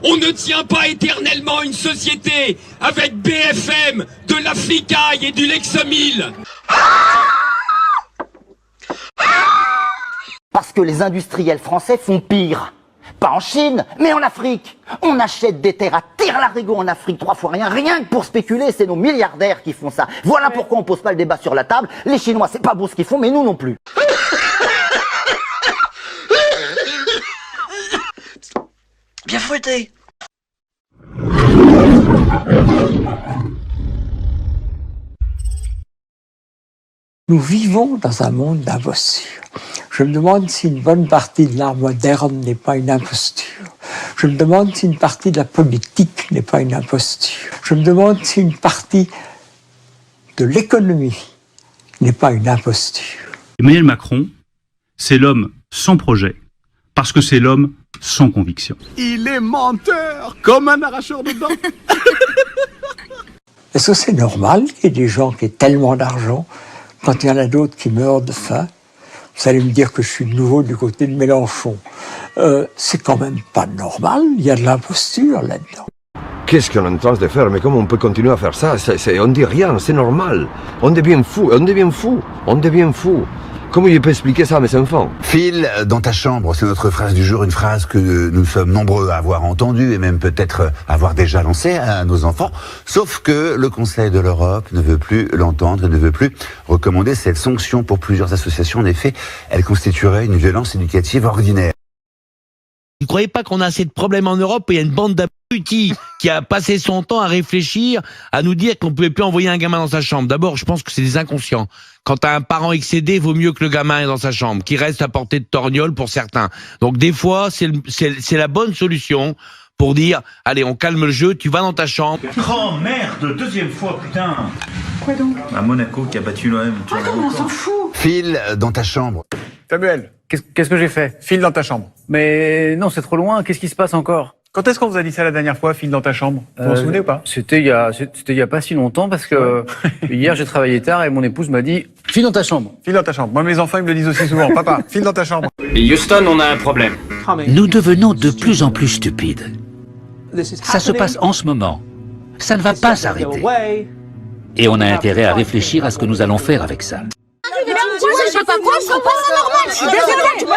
On ne tient pas éternellement une société avec BFM, de la flicaille et du Lexomil. Parce que les industriels français font pire. Pas en Chine, mais en Afrique. On achète des terres à tire-larigot en Afrique 3 fois rien que pour spéculer, c'est nos milliardaires qui font ça. Voilà pourquoi on pose pas le débat sur la table. Les Chinois, c'est pas beau ce qu'ils font, mais nous non plus. Bien fouetté. Nous vivons dans un monde d'imposture. Je me demande si une bonne partie de l'art moderne n'est pas une imposture. Je me demande si une partie de la politique n'est pas une imposture. Je me demande si une partie de l'économie n'est pas une imposture. Emmanuel Macron, c'est l'homme sans projet, parce que c'est l'homme sans conviction. Il est menteur, comme un arracheur de dents. Est-ce que c'est normal qu'il y ait des gens qui aient tellement d'argent quand il y en a d'autres qui meurent de faim? Vous allez me dire que je suis de nouveau du côté de Mélenchon. C'est quand même pas normal, il y a de l'imposture là-dedans. Qu'est-ce qu'on est en train de faire? Mais comment on peut continuer à faire ça? On dit rien, c'est normal. On devient fou, on devient fou, on devient fou. Comment il peut expliquer ça à mes enfants? File dans ta chambre, c'est notre phrase du jour, une phrase que nous sommes nombreux à avoir entendue et même peut-être avoir déjà lancée à nos enfants. Sauf que le Conseil de l'Europe ne veut plus l'entendre et ne veut plus recommander cette sanction pour plusieurs associations. En effet, elle constituerait une violence éducative ordinaire. Vous ne croyez pas qu'on a assez de problèmes en Europe et il y a une bande d'abrutis qui a passé son temps à réfléchir, à nous dire qu'on ne pouvait plus envoyer un gamin dans sa chambre? D'abord, je pense que c'est des inconscients. Quand t'as un parent excédé, vaut mieux que le gamin est dans sa chambre, qui reste à portée de torgnole pour certains. Donc des fois, c'est la bonne solution pour dire, allez, on calme le jeu, tu vas dans ta chambre. Oh merde, deuxième fois, putain. Quoi donc? À Monaco qui a battu l'OM. Ah non, on s'en fout. File dans ta chambre. Samuel, qu'est-ce que j'ai fait? File dans ta chambre. Mais non, c'est trop loin. Qu'est-ce qui se passe encore? Quand est-ce qu'on vous a dit ça la dernière fois, file dans ta chambre? Vous vous souvenez ou pas? C'était il y a pas si longtemps parce que hier j'ai travaillé tard et mon épouse m'a dit file dans ta chambre. File dans ta chambre. Moi, mes enfants, ils me le disent aussi souvent. Papa, file dans ta chambre. Et Houston, on a un problème. Nous devenons de plus en plus stupides. Ça se passe en ce moment. Ça ne va pas s'arrêter. Et on a intérêt à réfléchir à ce que nous allons faire avec ça.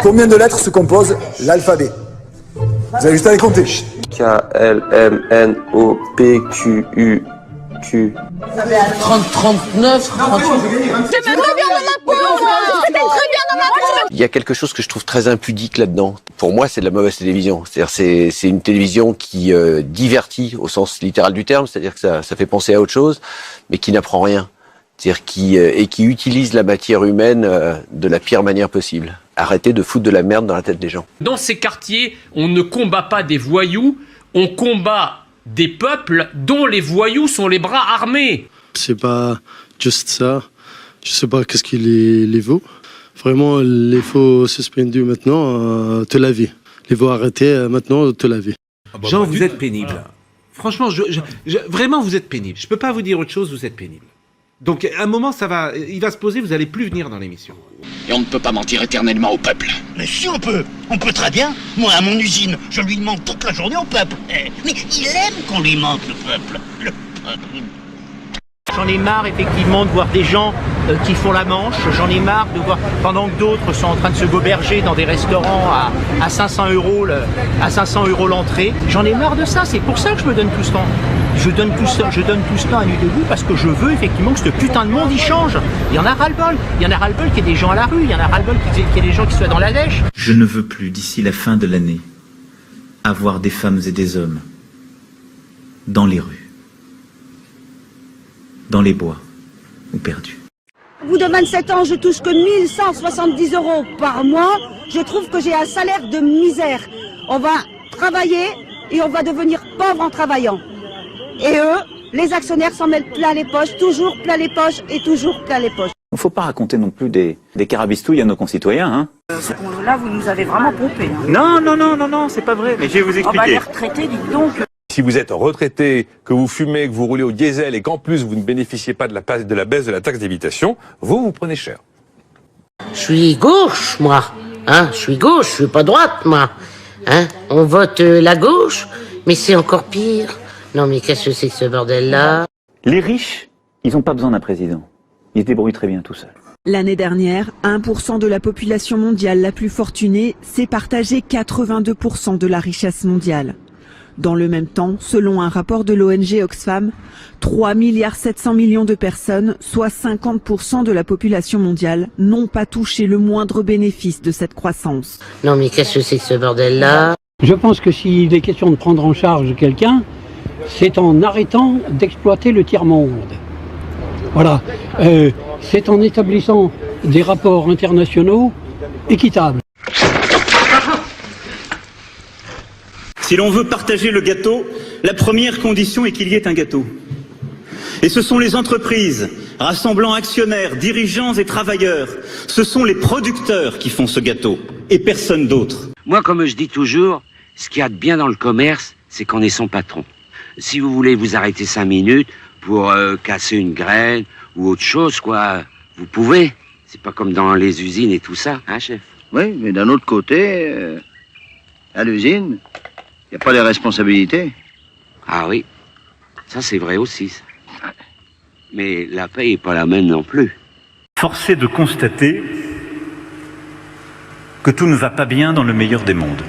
Combien de lettres se compose l'alphabet? Vous avez juste à les compter. K-L-M-N-O-P-Q-U-Q. 39. Il y a quelque chose que je trouve très impudique là-dedans. Pour moi, c'est de la mauvaise télévision. C'est-à-dire, c'est une télévision qui divertit au sens littéral du terme, c'est-à-dire que ça fait penser à autre chose, mais qui n'apprend rien. C'est-à-dire qui utilise la matière humaine de la pire manière possible. Arrêtez de foutre de la merde dans la tête des gens. Dans ces quartiers, on ne combat pas des voyous, on combat des peuples dont les voyous sont les bras armés. C'est pas juste ça. Je sais pas qu'est-ce qu'il les vaut. Vraiment, il faut suspendre maintenant te laver. Il faut arrêter maintenant te laver. Jean, vous êtes pénible. Franchement, vraiment, vous êtes pénible. Je peux pas vous dire autre chose, vous êtes pénible. Donc, à un moment, il va se poser, vous allez plus venir dans l'émission. Et on ne peut pas mentir éternellement au peuple. Mais si on peut très bien. Moi, à mon usine, je lui mente toute la journée au peuple. Mais il aime qu'on lui mente, le peuple. J'en ai marre effectivement de voir des gens qui font la manche, j'en ai marre de voir pendant que d'autres sont en train de se goberger dans des restaurants à 500 € l'entrée. J'en ai marre de ça, c'est pour ça que je me donne tout ce temps. Je donne tout ce temps à nuit debout parce que je veux effectivement que ce putain de monde y change. Il y en a ras-le-bol. Il y en a ras-le-bol qu'il y ait des gens à la rue, il y en a ras-le-bol qu'il y ait des gens qui soient dans la dèche. Je ne veux plus, d'ici la fin de l'année, avoir des femmes et des hommes dans les rues, dans les bois ou perdus. Au bout de 27 ans, je touche que 1170 € par mois. Je trouve que j'ai un salaire de misère. On va travailler et on va devenir pauvre en travaillant. Et eux, les actionnaires s'en mettent plein les poches, toujours plein les poches et toujours plein les poches. Il ne faut pas raconter non plus des carabistouilles à nos concitoyens. Hein. Là, vous nous avez vraiment pompé. Hein. Non, c'est pas vrai. Mais je vais vous expliquer. On va les retraités, dites donc. Si vous êtes retraité, que vous fumez, que vous roulez au diesel et qu'en plus vous ne bénéficiez pas de la baisse de la taxe d'habitation, vous prenez cher. Je suis gauche, moi. Je suis gauche, je suis pas droite, moi. On vote la gauche Mais c'est encore pire. Non mais qu'est-ce que c'est que ce bordel-là? Les riches, ils n'ont pas besoin d'un président. Ils se débrouillent très bien tout seuls. L'année dernière, 1% de la population mondiale la plus fortunée s'est partagé 82% de la richesse mondiale. Dans le même temps, selon un rapport de l'ONG Oxfam, 3,7 milliards de personnes, soit 50% de la population mondiale, n'ont pas touché le moindre bénéfice de cette croissance. Non mais qu'est-ce que c'est que ce bordel-là? Je pense que s'il est question de prendre en charge quelqu'un, c'est en arrêtant d'exploiter le tiers-monde. Voilà. C'est en établissant des rapports internationaux équitables. Si l'on veut partager le gâteau, la première condition est qu'il y ait un gâteau. Et ce sont les entreprises, rassemblant actionnaires, dirigeants et travailleurs, ce sont les producteurs qui font ce gâteau, et personne d'autre. Moi, comme je dis toujours, ce qu'il y a de bien dans le commerce, c'est qu'on est son patron. Si vous voulez vous arrêter 5 minutes pour casser une graine ou autre chose, quoi, vous pouvez. C'est pas comme dans les usines et tout ça, hein, chef? Oui, mais d'un autre côté, à l'usine, il n'y a pas les responsabilités. Ah oui, ça c'est vrai aussi. Ça. Mais la paye n'est pas la même non plus. Force est de constater que tout ne va pas bien dans le meilleur des mondes.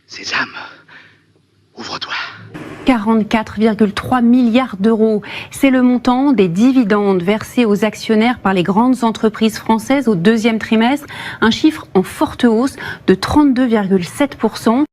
Sésame, ouvre-toi. 44,3 milliards d'euros. C'est le montant des dividendes versés aux actionnaires par les grandes entreprises françaises au deuxième trimestre, un chiffre en forte hausse de 32,7%.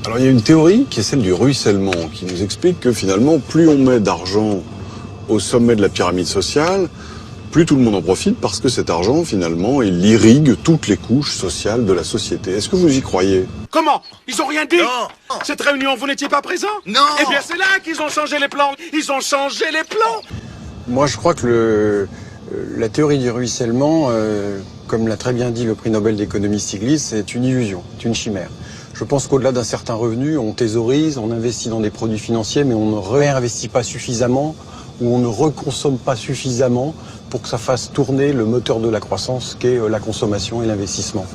Alors il y a une théorie qui est celle du ruissellement, qui nous explique que finalement, plus on met d'argent au sommet de la pyramide sociale, plus tout le monde en profite parce que cet argent, finalement, il irrigue toutes les couches sociales de la société. Est-ce que vous y croyez? Comment? Ils ont rien dit? Non. Cette réunion, vous n'étiez pas présent? Non. Eh bien, c'est là qu'ils ont changé les plans. Ils ont changé les plans. Moi, je crois que la théorie du ruissellement, comme l'a très bien dit le prix Nobel d'économie Stiglitz, c'est une illusion, c'est une chimère. Je pense qu'au-delà d'un certain revenu, on thésaurise, on investit dans des produits financiers, mais on ne réinvestit pas suffisamment ou on ne reconsomme pas suffisamment pour que ça fasse tourner le moteur de la croissance qu'est la consommation et l'investissement.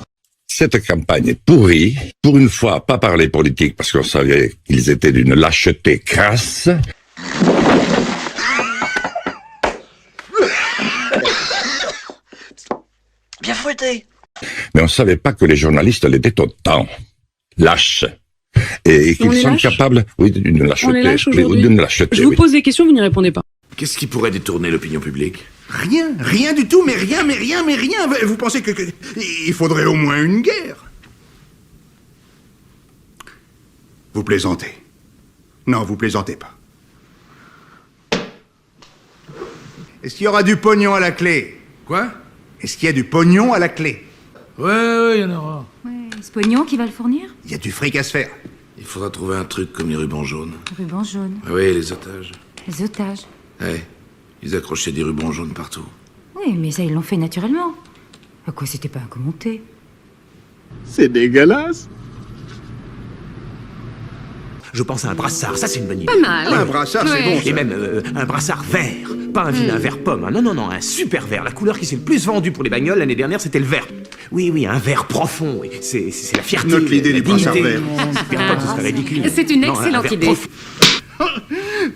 Cette campagne est pourrie. Pour une fois, pas parler politique parce qu'on savait qu'ils étaient d'une lâcheté crasse. Bien fouetté. Mais on savait pas que les journalistes l'étaient autant. Lâches. Et qu'ils sont capables, oui, d'une lâcheté. D'une lâcheté. Je vous pose des questions, vous n'y répondez pas. Qu'est-ce qui pourrait détourner l'opinion publique? Rien du tout, mais rien. Vous pensez que il faudrait au moins une guerre? Vous plaisantez. Non, vous plaisantez pas. Est-ce qu'il y aura du pognon à la clé? Quoi? Est-ce qu'il y a du pognon à la clé? Ouais, il y en aura. Ouais, ce pognon qui va le fournir? Il y a du fric à se faire. Il faudra trouver un truc comme les rubans jaunes. Rubans jaunes. Oui, les otages. Les otages. Ouais, ils accrochaient des rubans jaunes partout. Oui, mais ça, ils l'ont fait naturellement. À quoi c'était pas un commenté? C'est dégueulasse. Je pense à un brassard, ça c'est une bonne idée. Pas mal. Un brassard, c'est bon. Ouais. Et même un brassard vert. Pas un vilain vert pomme. Hein. Non, un super vert. La couleur qui s'est le plus vendue pour les bagnoles l'année dernière, c'était le vert. Oui, un vert profond. Oui. C'est la fierté. Note l'idée du brassard vert. Super pomme, ce serait ridicule. C'est une excellente idée.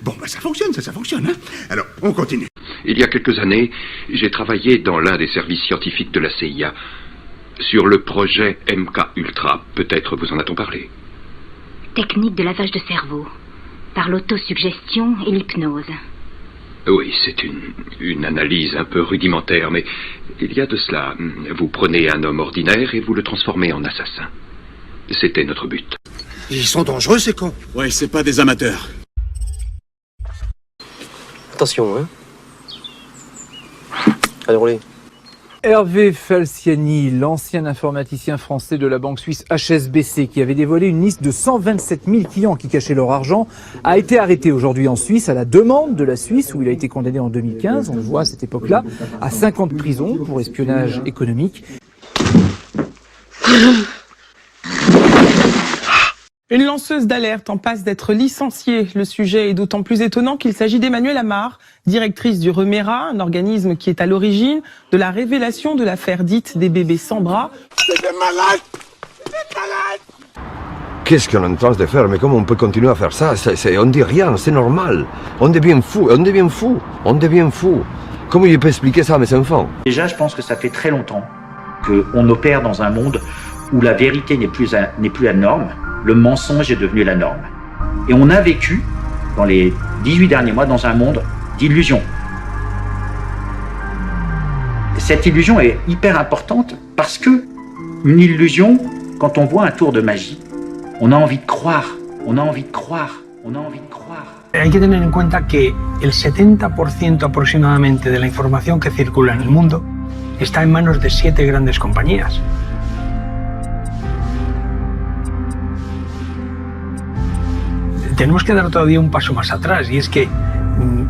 Bon, bah ça fonctionne. Hein. Alors, on continue. Il y a quelques années, j'ai travaillé dans l'un des services scientifiques de la CIA sur le projet MK Ultra. Peut-être vous en a-t-on parlé. Technique de lavage de cerveau. Par l'autosuggestion et l'hypnose. Oui, c'est une analyse un peu rudimentaire, mais il y a de cela. Vous prenez un homme ordinaire et vous le transformez en assassin. C'était notre but. Ils sont dangereux, ces cons. Ouais, c'est pas des amateurs. Attention, hein. Allez, roulez. Hervé Falciani, l'ancien informaticien français de la banque suisse HSBC, qui avait dévoilé une liste de 127 000 clients qui cachaient leur argent, a été arrêté aujourd'hui en Suisse à la demande de la Suisse, où il a été condamné en 2015, on le voit à cette époque-là, à 5 ans de prison pour espionnage économique. Une lanceuse d'alerte en passe d'être licenciée. Le sujet est d'autant plus étonnant qu'il s'agit d'Emmanuelle Amar, directrice du Remera, un organisme qui est à l'origine de la révélation de l'affaire dite des bébés sans bras. C'est des malades! C'est des malades! Qu'est-ce qu'on est en train de faire? Mais comment on peut continuer à faire ça? On dit rien, c'est normal. On devient fou, on devient fou, on devient fou. Comment il peut expliquer ça à mes enfants? Déjà, je pense que ça fait très longtemps qu'on opère dans un monde où la vérité n'est plus la norme. Le mensonge est devenu la norme. Et on a vécu, dans les 18 derniers mois, dans un monde d'illusions. Cette illusion est hyper importante parce que une illusion, quand on voit un tour de magie, on a envie de croire, on a envie de croire, on a envie de croire. Hay que tener en cuenta que el 70% aproximadamente de la información que circula en el mundo está en manos de 7 grandes compañías. Tenemos que dar todavía un paso más atrás y es que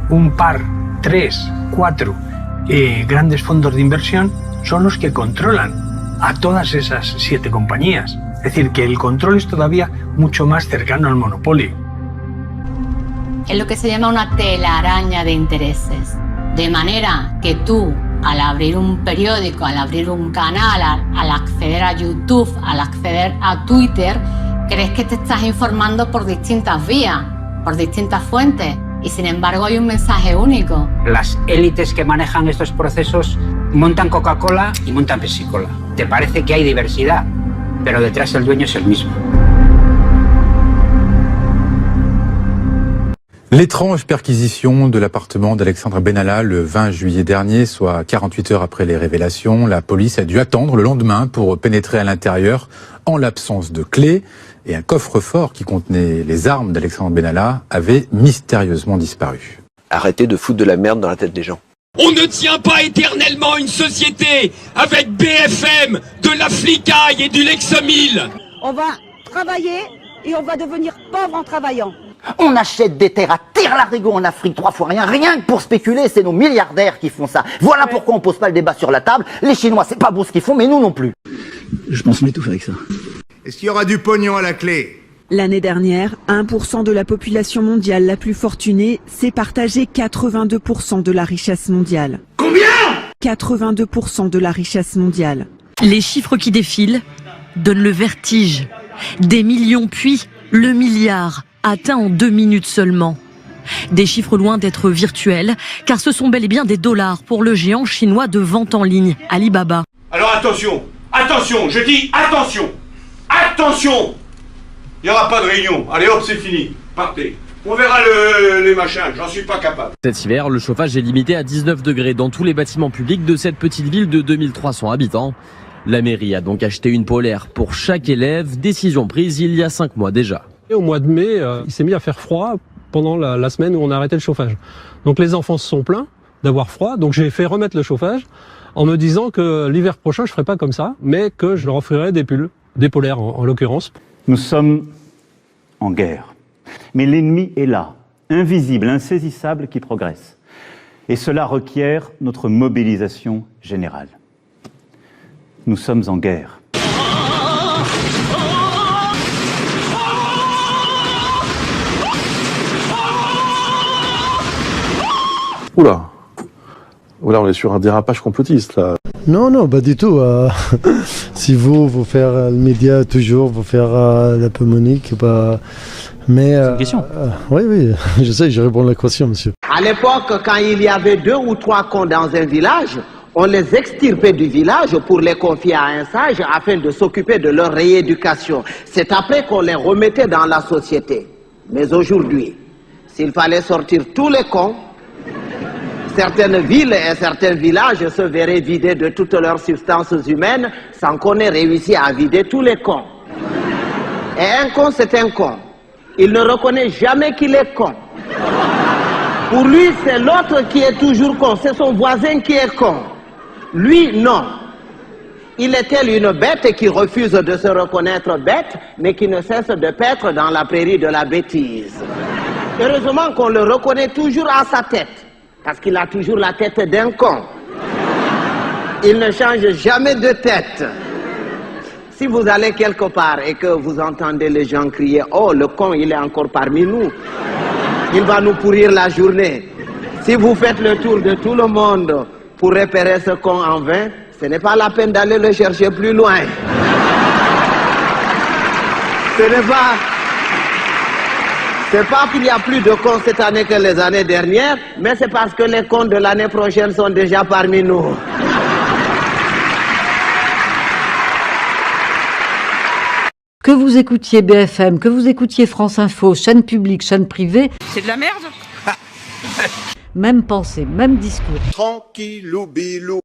un par, 3, 4 grandes fondos de inversión son los que controlan a todas esas 7 compañías. Es decir, que el control es todavía mucho más cercano al monopolio. Es lo que se llama una telaraña de intereses. De manera que tú, al abrir un periódico, al abrir un canal, al acceder a YouTube, al acceder a Twitter, crees que te estás informando por distintas vías, por distintas fuentes, y sin embargo hay un mensaje único. Las élites que manejan estos procesos montan Coca-Cola y montan Pepsi-Cola. Te parece que hay diversidad, pero detrás el dueño es el mismo. L'étrange perquisition de l'appartement d'Alexandre Benalla le 20 juillet dernier, soit 48 heures après les révélations, la police a dû attendre le lendemain pour pénétrer à l'intérieur en l'absence de clés. Et un coffre-fort qui contenait les armes d'Alexandre Benalla avait mystérieusement disparu. Arrêtez de foutre de la merde dans la tête des gens. On ne tient pas éternellement une société avec BFM, de la flicaille et du Lexomil. On va travailler et on va devenir pauvre en travaillant. On achète des terres à tire-larigot en Afrique 3 fois rien que pour spéculer, c'est nos milliardaires qui font ça. Voilà pourquoi on pose pas le débat sur la table. Les Chinois, c'est pas beau ce qu'ils font, mais nous non plus. Je pense qu'on est tout fait avec ça. Est-ce qu'il y aura du pognon à la clé? L'année dernière, 1% de la population mondiale la plus fortunée s'est partagé 82% de la richesse mondiale. Combien? 82% de la richesse mondiale. Les chiffres qui défilent donnent le vertige. Des millions puis le milliard, atteint en 2 minutes seulement. Des chiffres loin d'être virtuels, car ce sont bel et bien des dollars pour le géant chinois de vente en ligne, Alibaba. Alors attention, attention, je dis attention, attention. Il n'y aura pas de réunion. Allez hop, c'est fini. Partez. On verra les machins, j'en suis pas capable. Cet hiver, le chauffage est limité à 19 degrés dans tous les bâtiments publics de cette petite ville de 2300 habitants. La mairie a donc acheté une polaire pour chaque élève, décision prise il y a 5 mois déjà. Et au mois de mai, il s'est mis à faire froid pendant la semaine où on a arrêté le chauffage. Donc les enfants se sont plaints d'avoir froid, donc j'ai fait remettre le chauffage en me disant que l'hiver prochain je ferai pas comme ça, mais que je leur offrirai des pulls, des polaires en l'occurrence. Nous sommes en guerre, mais l'ennemi est là, invisible, insaisissable, qui progresse. Et cela requiert notre mobilisation générale. Nous sommes en guerre. Oula. Oula, on est sur un dérapage complotiste, là. Non, non, pas du tout. Si vous faire le média toujours, vous faire la pomonique, mais... C'est une question. Oui, oui, je sais, je réponds à la question, monsieur. À l'époque, quand il y avait 2 ou 3 cons dans un village, on les extirpait du village pour les confier à un sage afin de s'occuper de leur rééducation. C'est après qu'on les remettait dans la société. Mais aujourd'hui, s'il fallait sortir tous les cons, certaines villes et certains villages se verraient vidés de toutes leurs substances humaines sans qu'on ait réussi à vider tous les cons. Et un con, c'est un con. Il ne reconnaît jamais qu'il est con. Pour lui, c'est l'autre qui est toujours con, c'est son voisin qui est con. Lui, non. Il est tel une bête qui refuse de se reconnaître bête, mais qui ne cesse de paître dans la prairie de la bêtise. Heureusement qu'on le reconnaît toujours à sa tête, parce qu'il a toujours la tête d'un con. Il ne change jamais de tête. Si vous allez quelque part et que vous entendez les gens crier « Oh, le con, il est encore parmi nous. Il va nous pourrir la journée. » Si vous faites le tour de tout le monde pour repérer ce con en vain, ce n'est pas la peine d'aller le chercher plus loin. C'est pas qu'il y a plus de cons cette année que les années dernières, mais c'est parce que les cons de l'année prochaine sont déjà parmi nous. Que vous écoutiez BFM, que vous écoutiez France Info, chaîne publique, chaîne privée... C'est de la merde. Même pensée, même discours. Tranquillou bilou.